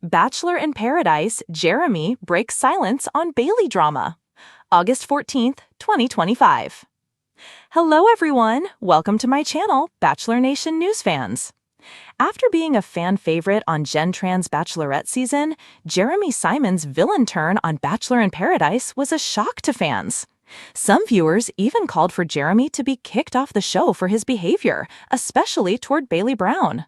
Bachelor in Paradise, Jeremy breaks silence on Bailey drama. August 14th, 2025. Hello everyone! Welcome to my channel, Bachelor Nation News fans. After being a fan favorite on Gen Tran's Bachelorette season, Jeremy Simon's villain turn on Bachelor in Paradise was a shock to fans. Some viewers even called for Jeremy to be kicked off the show for his behavior, especially toward Bailey Brown.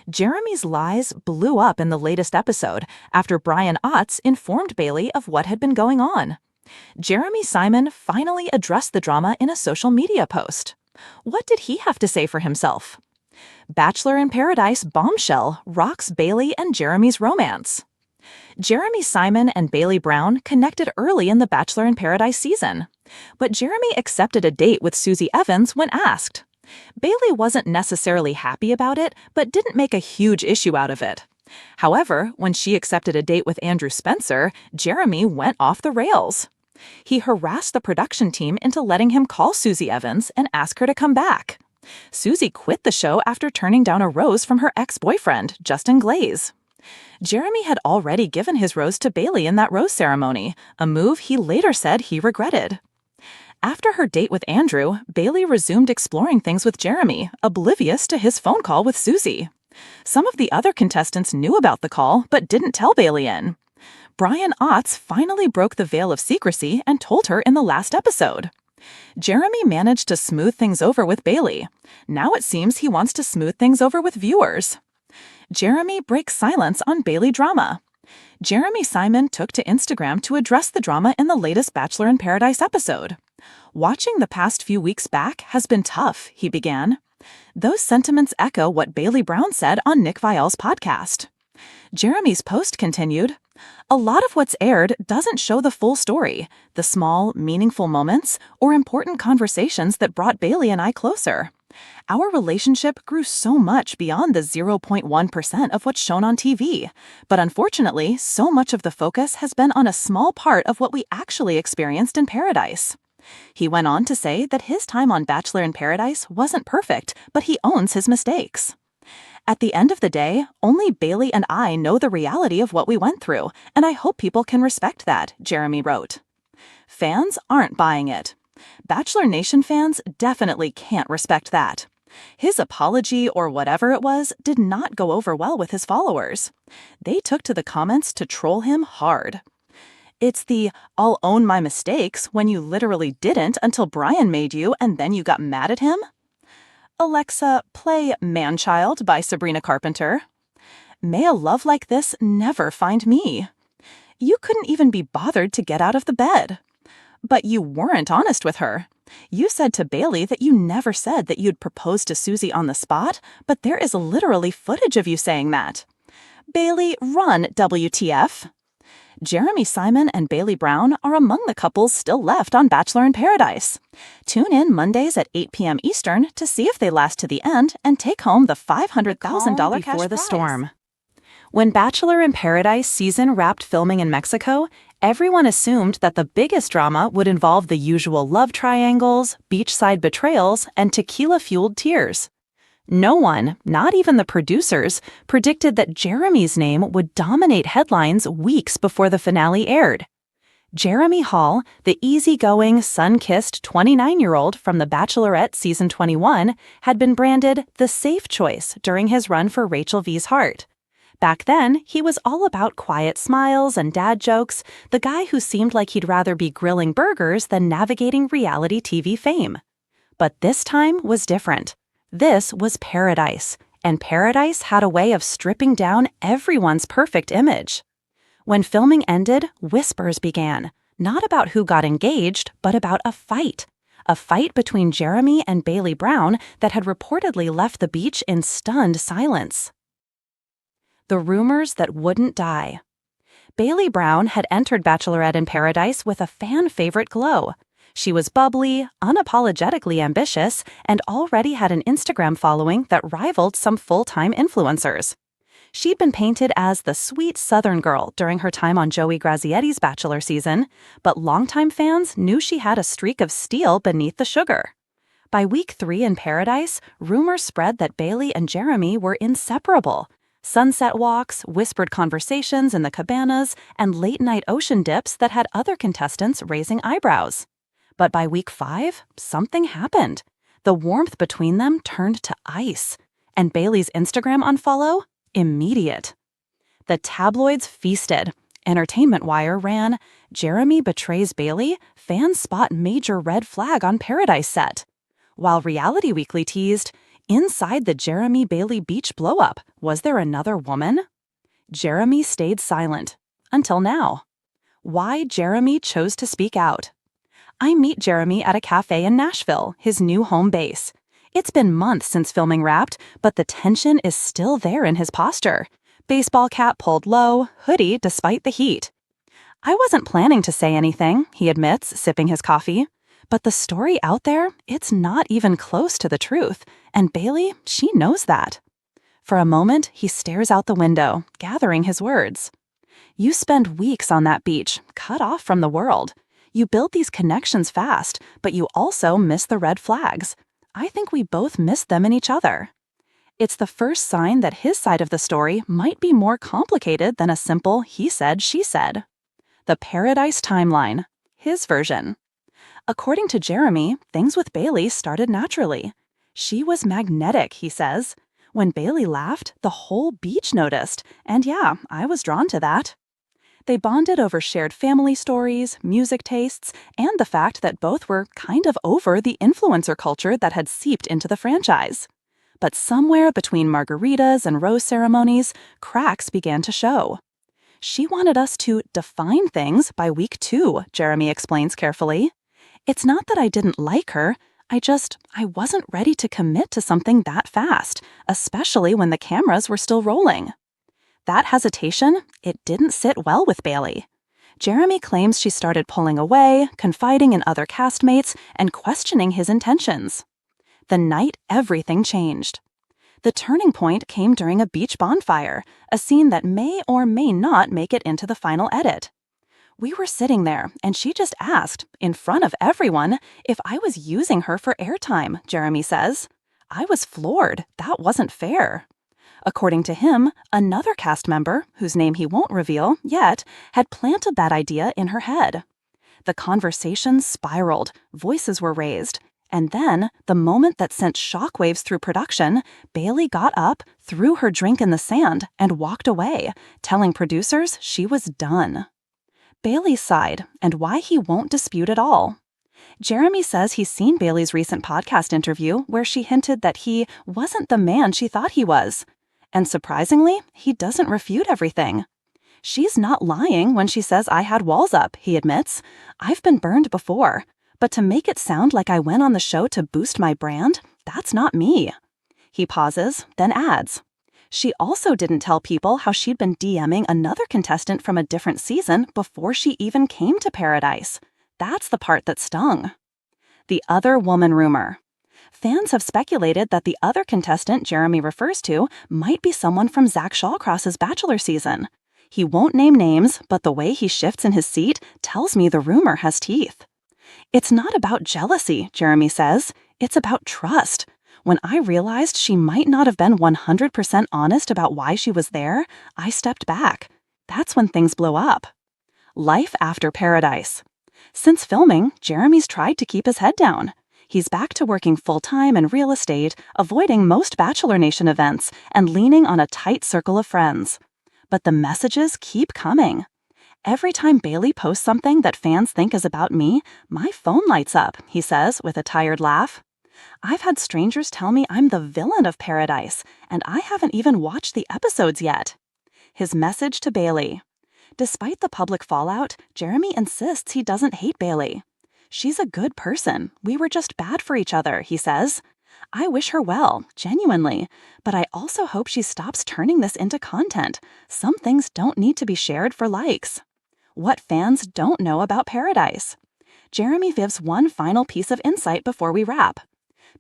Jeremy's lies blew up in the latest episode after Brian Otts informed Bailey of what had been going on. Jeremy Simon finally addressed the drama in a social media post. What did he have to say for himself? Bachelor in Paradise bombshell rocks Bailey and Jeremy's romance. Jeremy Simon and Bailey Brown connected early in the Bachelor in Paradise season, but Jeremy accepted a date with Susie Evans when asked. Bailey wasn't necessarily happy about it, but didn't make a huge issue out of it. However, when she accepted a date with Andrew Spencer, Jeremy went off the rails. He harassed the production team into letting him call Susie Evans and ask her to come back. Susie quit the show after turning down a rose from her ex-boyfriend, Justin Glaze. Jeremy had already given his rose to Bailey in that rose ceremony, a move he later said he regretted. After her date with Andrew, Bailey resumed exploring things with Jeremy, oblivious to his phone call with Susie. Some of the other contestants knew about the call, but didn't tell Bailey in. Brian Otts finally broke the veil of secrecy and told her in the last episode. Jeremy managed to smooth things over with Bailey. Now it seems he wants to smooth things over with viewers. Jeremy breaks silence on Bailey drama. Jeremy Simon took to Instagram to address the drama in the latest Bachelor in Paradise episode. Watching the past few weeks back has been tough, he began. Those sentiments echo what Bailey Brown said on Nick Viall's podcast. Jeremy's post continued, "A lot of what's aired doesn't show the full story, the small, meaningful moments, or important conversations that brought Bailey and I closer. Our relationship grew so much beyond the 0.1% of what's shown on TV, but unfortunately, so much of the focus has been on a small part of what we actually experienced in Paradise." He went on to say that his time on Bachelor in Paradise wasn't perfect, but he owns his mistakes. "At the end of the day, only Bailey and I know the reality of what we went through, and I hope people can respect that," Jeremy wrote. Fans aren't buying it. Bachelor Nation fans definitely can't respect that. His apology, or whatever it was, did not go over well with his followers. They took to the comments to troll him hard. It's the "I'll own my mistakes" when you literally didn't until Brian made you and then you got mad at him. Alexa, play Man-Child by Sabrina Carpenter. May a love like this never find me. You couldn't even be bothered to get out of the bed. But you weren't honest with her. You said to Bailey that you never said that you'd proposed to Susie on the spot, but there is literally footage of you saying that. Bailey, run, WTF. Jeremy Simon and Bailey Brown are among the couples still left on Bachelor in Paradise. Tune in Mondays at 8 p.m. Eastern to see if they last to the end and take home the $500,000 cash before the prize. storm. When Bachelor in Paradise season wrapped filming in Mexico, everyone assumed that the biggest drama would involve the usual love triangles, beachside betrayals, and tequila-fueled tears. No one, not even the producers, predicted that Jeremy's name would dominate headlines weeks before the finale aired. Jeremy Hall, the easygoing, sun-kissed 29-year-old from The Bachelorette season 21, had been branded the safe choice during his run for Rachel V's heart. Back then, he was all about quiet smiles and dad jokes, the guy who seemed like he'd rather be grilling burgers than navigating reality TV fame. But this time was different. This was Paradise, and Paradise had a way of stripping down everyone's perfect image. When filming ended, whispers began, not about who got engaged, but about a fight between Jeremy and Bailey Brown that had reportedly left the beach in stunned silence. The rumors that wouldn't die. Bailey Brown had entered Bachelorette in Paradise with a fan-favorite glow. She was bubbly, unapologetically ambitious, and already had an Instagram following that rivaled some full-time influencers. She'd been painted as the sweet Southern girl during her time on Joey Grazietti's Bachelor season, but longtime fans knew she had a streak of steel beneath the sugar. By week 3 in Paradise, rumors spread that Bailey and Jeremy were inseparable. Sunset walks, whispered conversations in the cabanas, and late-night ocean dips that had other contestants raising eyebrows. But by week 5, something happened. The warmth between them turned to ice, and Bailey's Instagram unfollow, immediate. The tabloids feasted. Entertainment Wire ran, "Jeremy betrays Bailey, fans spot major red flag on Paradise set." While Reality Weekly teased, "Inside the Jeremy-Bailey beach blow-up, was there another woman?" Jeremy stayed silent. Until now. Why Jeremy chose to speak out. I meet Jeremy at a cafe in Nashville, his new home base. It's been months since filming wrapped, but the tension is still there in his posture. Baseball cap pulled low, hoodie despite the heat. "I wasn't planning to say anything," he admits, sipping his coffee. But the story out there, it's not even close to the truth, and Bailey, she knows that. For a moment, he stares out the window, gathering his words. "You spend weeks on that beach, cut off from the world. You build these connections fast, but you also miss the red flags. I think we both miss them in each other." It's the first sign that his side of the story might be more complicated than a simple he said, she said. The Paradise timeline. His version. According to Jeremy, things with Bailey started naturally. She was magnetic, he says. When Bailey laughed, the whole beach noticed, and yeah, I was drawn to that. They bonded over shared family stories, music tastes, and the fact that both were kind of over the influencer culture that had seeped into the franchise. But somewhere between margaritas and rose ceremonies, cracks began to show. "She wanted us to define things by week 2, Jeremy explains carefully. "It's not that I didn't like her, I wasn't ready to commit to something that fast, especially when the cameras were still rolling." That hesitation, it didn't sit well with Bailey. Jeremy claims she started pulling away, confiding in other castmates, and questioning his intentions. The night everything changed. The turning point came during a beach bonfire, a scene that may or may not make it into the final edit. "We were sitting there, and she just asked, in front of everyone, if I was using her for airtime," Jeremy says. "I was floored. That wasn't fair." According to him, another cast member, whose name he won't reveal yet, had planted that idea in her head. The conversation spiraled, voices were raised. And then, the moment that sent shockwaves through production, Bailey got up, threw her drink in the sand, and walked away, telling producers she was done. Bailey sighed, and why he won't dispute it all. Jeremy says he's seen Bailey's recent podcast interview where she hinted that he wasn't the man she thought he was. And surprisingly, he doesn't refute everything. "She's not lying when she says I had walls up," he admits. "I've been burned before. But to make it sound like I went on the show to boost my brand, that's not me." He pauses, then adds, "She also didn't tell people how she'd been DMing another contestant from a different season before she even came to Paradise. That's the part that stung." The other woman rumor. Fans have speculated that the other contestant Jeremy refers to might be someone from Zach Shawcross's Bachelor season. He won't name names, but the way he shifts in his seat tells me the rumor has teeth. "It's not about jealousy," Jeremy says. "It's about trust. When I realized she might not have been 100% honest about why she was there, I stepped back. That's when things blow up." Life after Paradise. Since filming, Jeremy's tried to keep his head down. He's back to working full-time in real estate, avoiding most Bachelor Nation events, and leaning on a tight circle of friends. But the messages keep coming. "Every time Bailey posts something that fans think is about me, my phone lights up," he says with a tired laugh. "I've had strangers tell me I'm the villain of Paradise, and I haven't even watched the episodes yet." His message to Bailey. Despite the public fallout, Jeremy insists he doesn't hate Bailey. "She's a good person. We were just bad for each other," he says. "I wish her well, genuinely, but I also hope she stops turning this into content. Some things don't need to be shared for likes." What fans don't know about Paradise. Jeremy gives one final piece of insight before we wrap.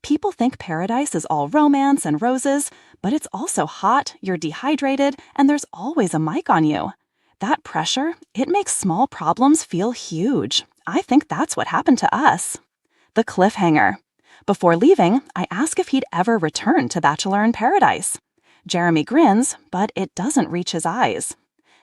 People think Paradise is all romance and roses, but it's also hot, you're dehydrated, and there's always a mic on you. That pressure, it makes small problems feel huge. I think that's what happened to us. The cliffhanger. Before leaving, I ask if he'd ever return to Bachelor in Paradise. Jeremy grins, but it doesn't reach his eyes.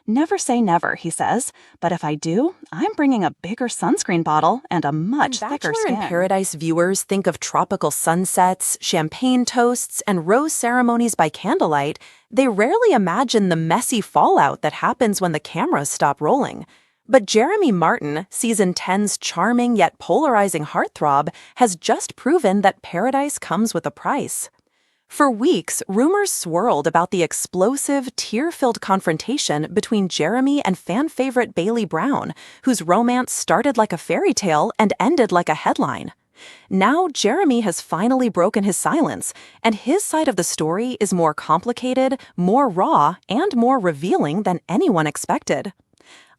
"Never say never," he says, "but if I do, I'm bringing a bigger sunscreen bottle and a much thicker skin." Bachelor in Paradise viewers think of tropical sunsets, champagne toasts, and rose ceremonies by candlelight. They rarely imagine the messy fallout that happens when the cameras stop rolling. But Jeremy Martin, Season 10's charming yet polarizing heartthrob, has just proven that paradise comes with a price. For weeks, rumors swirled about the explosive, tear-filled confrontation between Jeremy and fan favorite Bailey Brown, whose romance started like a fairy tale and ended like a headline. Now, Jeremy has finally broken his silence, and his side of the story is more complicated, more raw, and more revealing than anyone expected.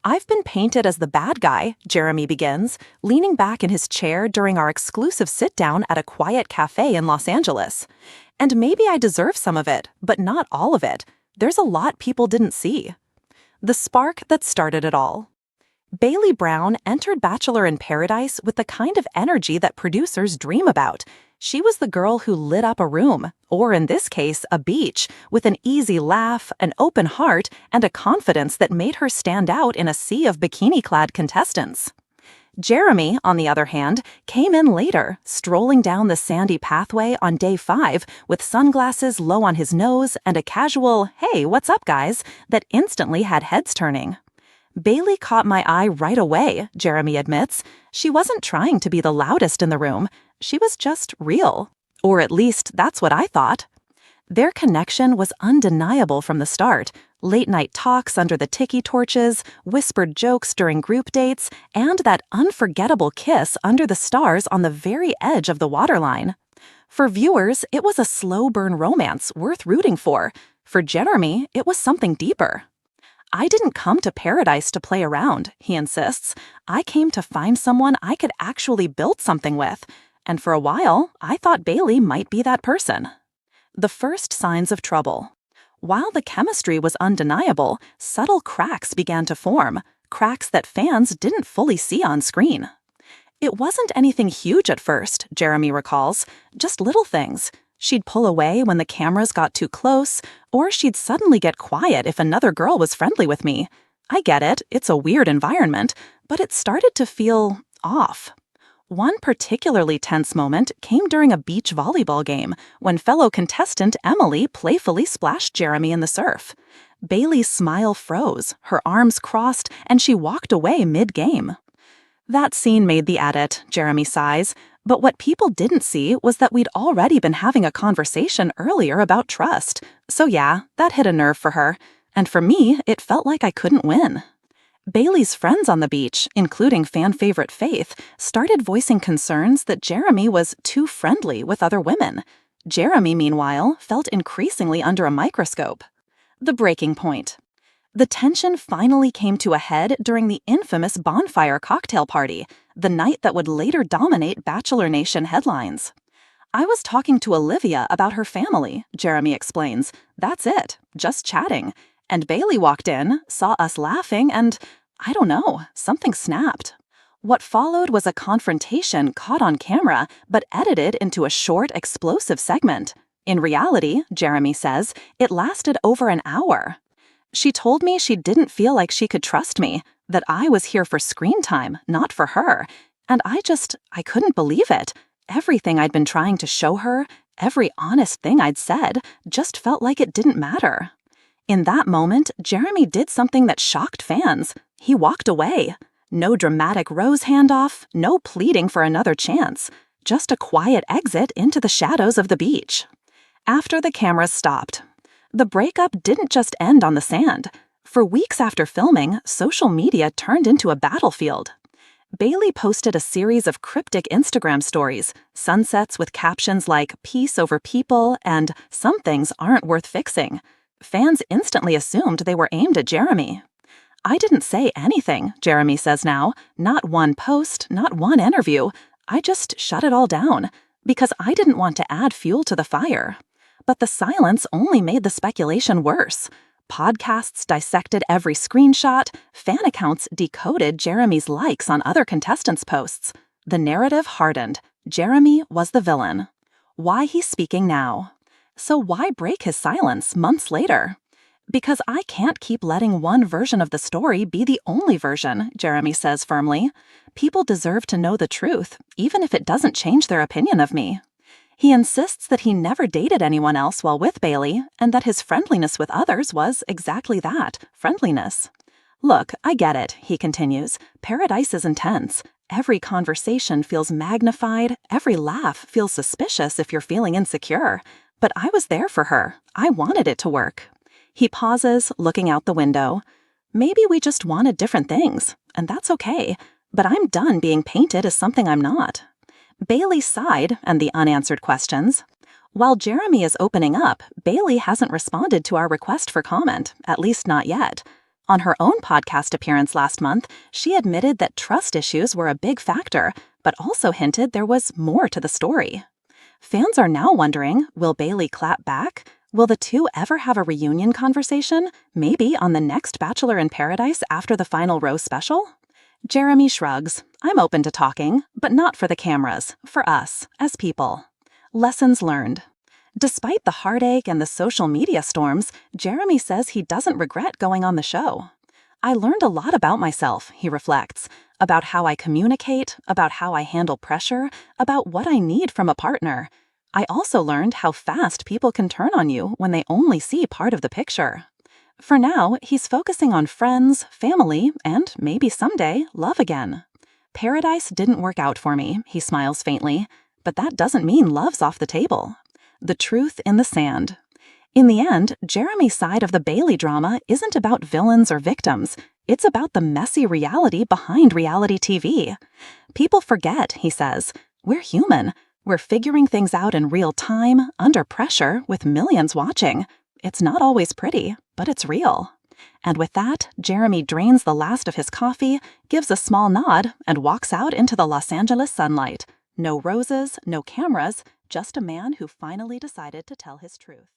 "I've been painted as the bad guy," Jeremy begins, leaning back in his chair during our exclusive sit-down at a quiet cafe in Los Angeles. "And maybe I deserve some of it, but not all of it. There's a lot people didn't see." The spark that started it all. Bailey Brown entered Bachelor in Paradise with the kind of energy that producers dream about. She was the girl who lit up a room, or in this case, a beach, with an easy laugh, an open heart, and a confidence that made her stand out in a sea of bikini-clad contestants. Jeremy, on the other hand, came in later, strolling down the sandy pathway on day 5 with sunglasses low on his nose and a casual, "Hey, what's up, guys?" that instantly had heads turning. "Bailey caught my eye right away," Jeremy admits. "She wasn't trying to be the loudest in the room. She was just real. Or at least that's what I thought." Their connection was undeniable from the start. Late-night talks under the tiki torches, whispered jokes during group dates, and that unforgettable kiss under the stars on the very edge of the waterline. For viewers, it was a slow-burn romance worth rooting for. For Jeremy, it was something deeper. "I didn't come to paradise to play around," he insists. "I came to find someone I could actually build something with. And for a while, I thought Bailey might be that person." The first signs of trouble. While the chemistry was undeniable, subtle cracks began to form, cracks that fans didn't fully see on screen. "It wasn't anything huge at first," Jeremy recalls, "just little things. She'd pull away when the cameras got too close, or she'd suddenly get quiet if another girl was friendly with me. I get it, it's a weird environment, but it started to feel off." One particularly tense moment came during a beach volleyball game when fellow contestant Emily playfully splashed Jeremy in the surf. Bailey's smile froze, her arms crossed, and she walked away mid-game. "That scene made the edit," Jeremy sighs, but what people didn't see was that we'd already been having a conversation earlier about trust. So yeah, that hit a nerve for her. And for me, it felt like I couldn't win. Bailey's friends on the beach, including fan favorite Faith, started voicing concerns that Jeremy was too friendly with other women. Jeremy, meanwhile, felt increasingly under a microscope. The breaking point. The tension finally came to a head during the infamous bonfire cocktail party, the night that would later dominate Bachelor Nation headlines. "I was talking to Olivia about her family," Jeremy explains. "That's it, just chatting. And Bailey walked in, saw us laughing, and, I don't know, something snapped." What followed was a confrontation caught on camera, but edited into a short, explosive segment. In reality, Jeremy says, it lasted over an hour. "She told me she didn't feel like she could trust me, that I was here for screen time, not for her. And I couldn't believe it. Everything I'd been trying to show her, every honest thing I'd said, just felt like it didn't matter." In that moment, Jeremy did something that shocked fans. He walked away. No dramatic rose handoff, no pleading for another chance. Just a quiet exit into the shadows of the beach. After the cameras stopped. The breakup didn't just end on the sand. For weeks after filming, social media turned into a battlefield. Bailey posted a series of cryptic Instagram stories, sunsets with captions like "peace over people" and "some things aren't worth fixing." Fans instantly assumed they were aimed at Jeremy. "I didn't say anything," Jeremy says now. "Not one post, not one interview. I just shut it all down, because I didn't want to add fuel to the fire." But the silence only made the speculation worse. Podcasts dissected every screenshot, fan accounts decoded Jeremy's likes on other contestants' posts. The narrative hardened. Jeremy was the villain. Why he's speaking now. So why break his silence months later? Because I can't keep letting one version of the story be the only version, Jeremy says firmly. People deserve to know the truth, even if it doesn't change their opinion of me. He insists that he never dated anyone else while with Bailey, and that his friendliness with others was exactly that, friendliness. Look, I get it, he continues. Paradise is intense. Every conversation feels magnified, every laugh feels suspicious if you're feeling insecure. But I was there for her. I wanted it to work. He pauses, looking out the window. Maybe we just wanted different things, and that's okay. But I'm done being painted as something I'm not. Bailey sighed and the unanswered questions. While Jeremy is opening up, Bailey hasn't responded to our request for comment, at least not yet. On her own podcast appearance last month, she admitted that trust issues were a big factor, but also hinted there was more to the story. Fans are now wondering, will Bailey clap back? Will the two ever have a reunion conversation, maybe on the next Bachelor in Paradise after the final Rose special? Jeremy shrugs. I'm open to talking, but not for the cameras, for us, as people. Lessons learned. Despite the heartache and the social media storms, Jeremy says he doesn't regret going on the show. I learned a lot about myself, he reflects, about how I communicate, about how I handle pressure, about what I need from a partner. I also learned how fast people can turn on you when they only see part of the picture. For now, he's focusing on friends, family, and maybe someday, love again. Paradise didn't work out for me, he smiles faintly, but that doesn't mean love's off the table. The truth in the sand. In the end, Jeremy's side of the Bailey drama isn't about villains or victims. It's about the messy reality behind reality TV. People forget, he says. We're human. We're figuring things out in real time, under pressure, with millions watching. It's not always pretty, but it's real. And with that, Jeremy drains the last of his coffee, gives a small nod, and walks out into the Los Angeles sunlight. No roses, no cameras, just a man who finally decided to tell his truth.